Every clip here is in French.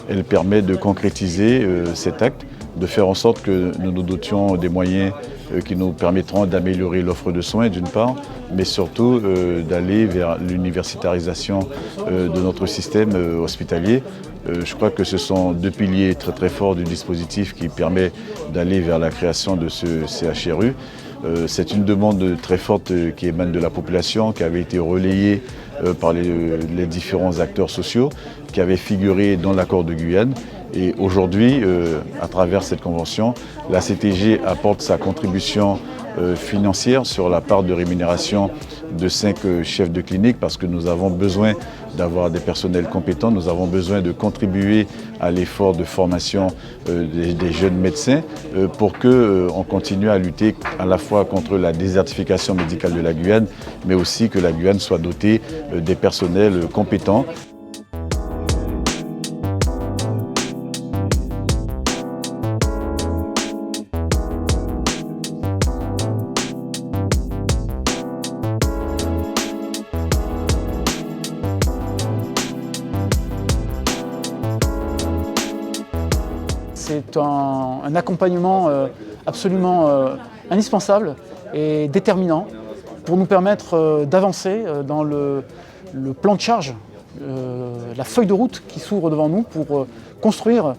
Elle permet de concrétiser cet acte, de faire en sorte que nous nous dotions des moyens qui nous permettront d'améliorer l'offre de soins d'une part, mais surtout d'aller vers l'universitarisation de notre système hospitalier. Je crois que ce sont deux piliers très très forts du dispositif qui permet d'aller vers la création de ce CHRU. C'est une demande très forte qui émane de la population, qui avait été relayée par les différents acteurs sociaux, qui avait figuré dans l'accord de Guyane. Et aujourd'hui, à travers cette convention, la CTG apporte sa contribution financière sur la part de rémunération de 5 chefs de clinique parce que nous avons besoin d'avoir des personnels compétents, nous avons besoin de contribuer à l'effort de formation des jeunes médecins pour qu'on continue à lutter à la fois contre la désertification médicale de la Guyane, mais aussi que la Guyane soit dotée des personnels compétents. C'est un accompagnement absolument indispensable et déterminant pour nous permettre d'avancer dans le plan de charge, la feuille de route qui s'ouvre devant nous pour construire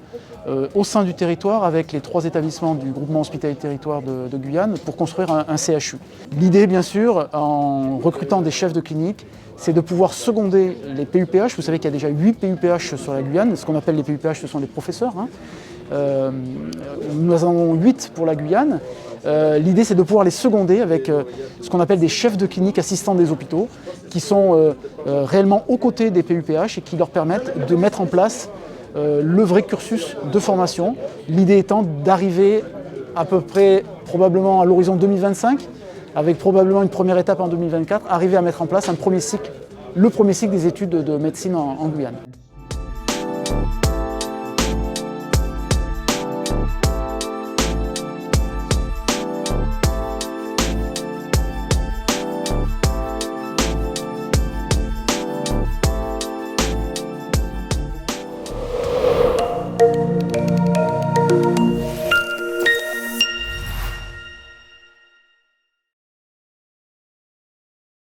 au sein du territoire avec les 3 établissements du groupement hospitalier territoire de Guyane pour construire un CHU. L'idée bien sûr, en recrutant des chefs de clinique, c'est de pouvoir seconder les PUPH. Vous savez qu'il y a déjà 8 PUPH sur la Guyane. Ce qu'on appelle les PUPH, ce sont les professeurs. Nous en avons 8 pour la Guyane. L'idée, c'est de pouvoir les seconder avec ce qu'on appelle des chefs de clinique assistants des hôpitaux, qui sont réellement aux côtés des PUPH et qui leur permettent de mettre en place le vrai cursus de formation. L'idée étant d'arriver à peu près, probablement à l'horizon 2025, avec probablement une première étape en 2024, arriver à mettre en place un premier cycle, le premier cycle des études de médecine en Guyane.